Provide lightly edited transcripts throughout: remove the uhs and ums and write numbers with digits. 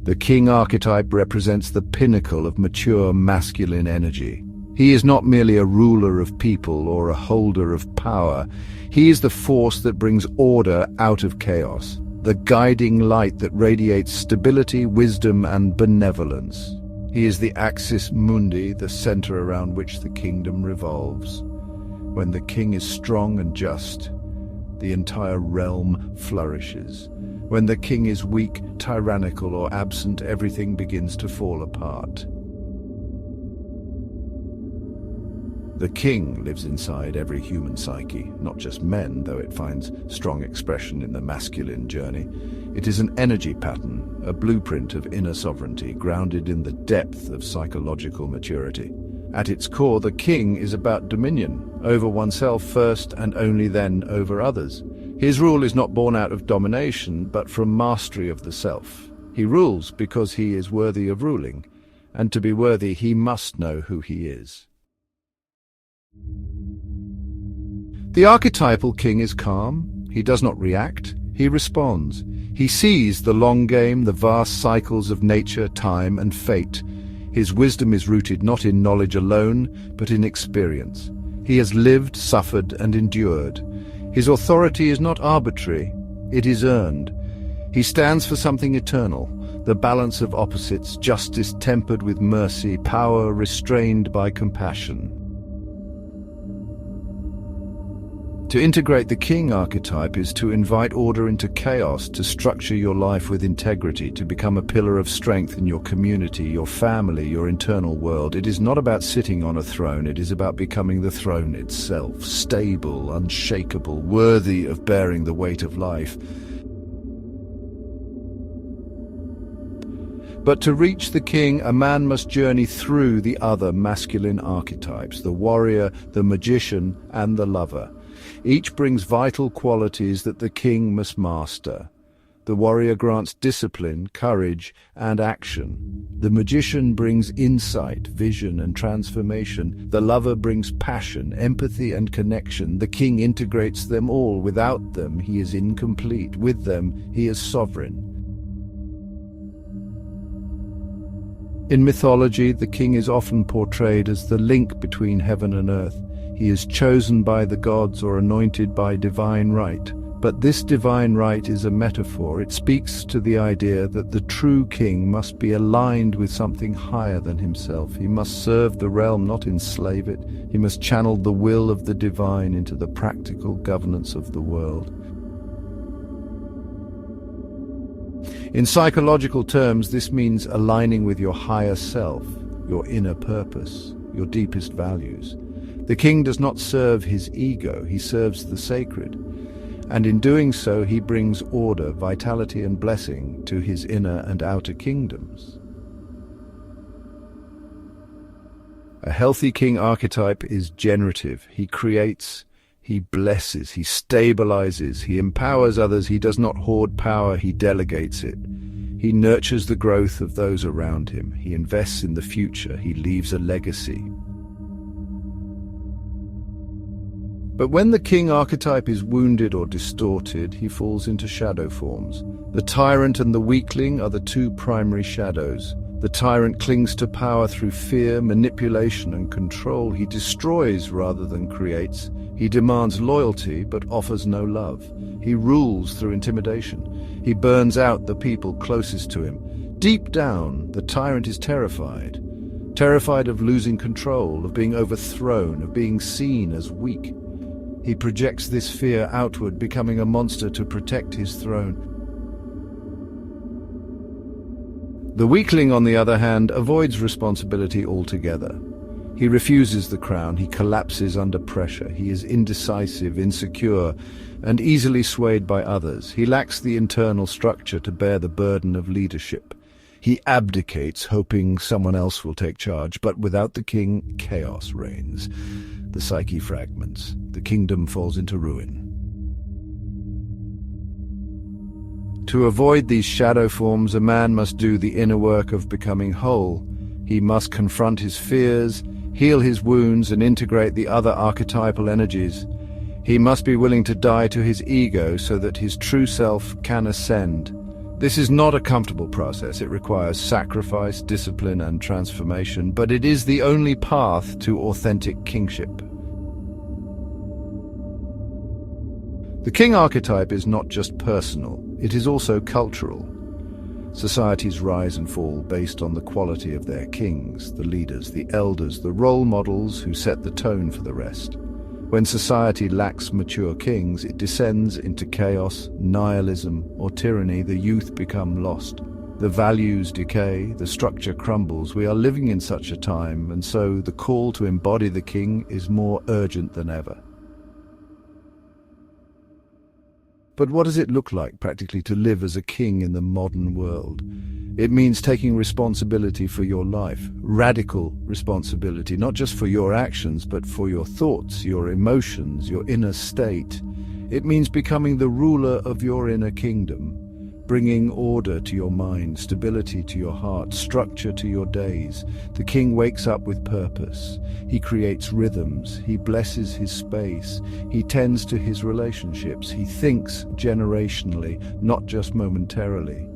The King archetype represents the pinnacle of mature masculine energy. He is not merely a ruler of people or a holder of power. He is the force that brings order out of chaos, the guiding light that radiates stability, wisdom, and benevolence. He is the axis mundi, the center around which the kingdom revolves. When the king is strong and just, the entire realm flourishes. When the king is weak, tyrannical, or absent, everything begins to fall apart. The king lives inside every human psyche, not just men, though it finds strong expression in the masculine journey. It is an energy pattern, a blueprint of inner sovereignty, grounded in the depth of psychological maturity. At its core, the king is about dominion, over oneself first and only then over others. His rule is not born out of domination, but from mastery of the self. He rules because he is worthy of ruling, and to be worthy, he must know who he is. The archetypal king is calm. He does not react, he responds. He sees the long game, the vast cycles of nature, time, and fate. His wisdom is rooted not in knowledge alone, but in experience. He has lived, suffered, and endured. His authority is not arbitrary, it is earned. He stands for something eternal, the balance of opposites, justice tempered with mercy, power restrained by compassion. To integrate the king archetype is to invite order into chaos, to structure your life with integrity, to become a pillar of strength in your community, your family, your internal world. It is not about sitting on a throne, it is about becoming the throne itself, stable, unshakable, worthy of bearing the weight of life. But to reach the king, a man must journey through the other masculine archetypes, the warrior, the magician, and the lover. Each brings vital qualities that the king must master. The warrior grants discipline, courage, and action. The magician brings insight, vision, and transformation. The lover brings passion, empathy, and connection. The king integrates them all. Without them, he is incomplete. With them, he is sovereign. In mythology, the king is often portrayed as the link between heaven and earth. He is chosen by the gods or anointed by divine right. But this divine right is a metaphor. It speaks to the idea that the true king must be aligned with something higher than himself. He must serve the realm, not enslave it. He must channel the will of the divine into the practical governance of the world. In psychological terms, this means aligning with your higher self, your inner purpose, your deepest values. The king does not serve his ego, he serves the sacred. And in doing so, he brings order, vitality, and blessing to his inner and outer kingdoms. A healthy king archetype is generative. He creates, he blesses, he stabilizes, he empowers others. He does not hoard power, he delegates it. He nurtures the growth of those around him. He invests in the future, he leaves a legacy. But when the king archetype is wounded or distorted, he falls into shadow forms. The tyrant and the weakling are the two primary shadows. The tyrant clings to power through fear, manipulation, and control. He destroys rather than creates. He demands loyalty but offers no love. He rules through intimidation. He burns out the people closest to him. Deep down, the tyrant is terrified. Terrified of losing control, of being overthrown, of being seen as weak. He projects this fear outward, becoming a monster to protect his throne. The weakling, on the other hand, avoids responsibility altogether. He refuses the crown, he collapses under pressure, he is indecisive, insecure, and easily swayed by others. He lacks the internal structure to bear the burden of leadership. He abdicates, hoping someone else will take charge, but without the king, chaos reigns. The psyche fragments. The kingdom falls into ruin. To avoid these shadow forms, a man must do the inner work of becoming whole. He must confront his fears, heal his wounds, and integrate the other archetypal energies. He must be willing to die to his ego so that his true self can ascend. This is not a comfortable process. It requires sacrifice, discipline, and transformation, but it is the only path to authentic kingship. The king archetype is not just personal, it is also cultural. Societies rise and fall based on the quality of their kings, the leaders, the elders, the role models who set the tone for the rest. When society lacks mature kings, it descends into chaos, nihilism, or tyranny. The youth become lost. The values decay, the structure crumbles. We are living in such a time, and so the call to embody the king is more urgent than ever. But what does it look like, practically, to live as a king in the modern world? It means taking responsibility for your life, radical responsibility, not just for your actions, but for your thoughts, your emotions, your inner state. It means becoming the ruler of your inner kingdom, bringing order to your mind, stability to your heart, structure to your days. The king wakes up with purpose. He creates rhythms. He blesses his space. He tends to his relationships. He thinks generationally, not just momentarily.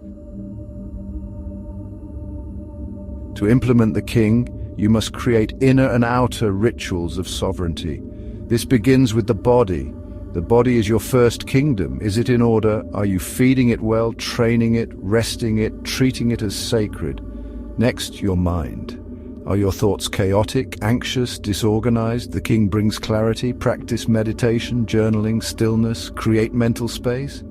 To implement the king, you must create inner and outer rituals of sovereignty. This begins with the body. The body is your first kingdom. Is it in order? Are you feeding it well, training it, resting it, treating it as sacred? Next, your mind. Are your thoughts chaotic, anxious, disorganized? The king brings clarity. Practice meditation, journaling, stillness, create mental space.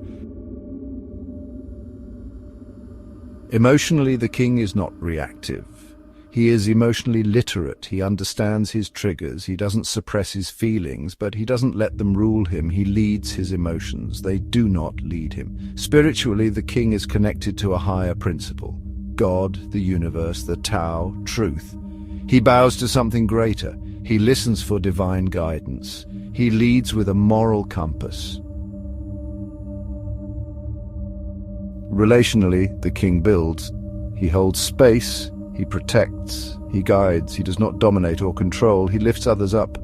Emotionally, the king is not reactive. He is emotionally literate. He understands his triggers. He doesn't suppress his feelings, but he doesn't let them rule him. He leads his emotions. They do not lead him. Spiritually, the king is connected to a higher principle: God, the universe, the Tao, truth. He bows to something greater. He listens for divine guidance. He leads with a moral compass. Relationally, the king builds. He holds space. He protects, he guides, he does not dominate or control, he lifts others up.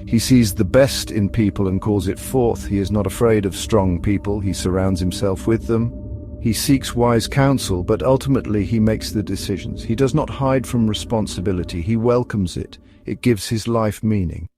He sees the best in people and calls it forth. He is not afraid of strong people, he surrounds himself with them. He seeks wise counsel, but ultimately he makes the decisions. He does not hide from responsibility, he welcomes it. It gives his life meaning.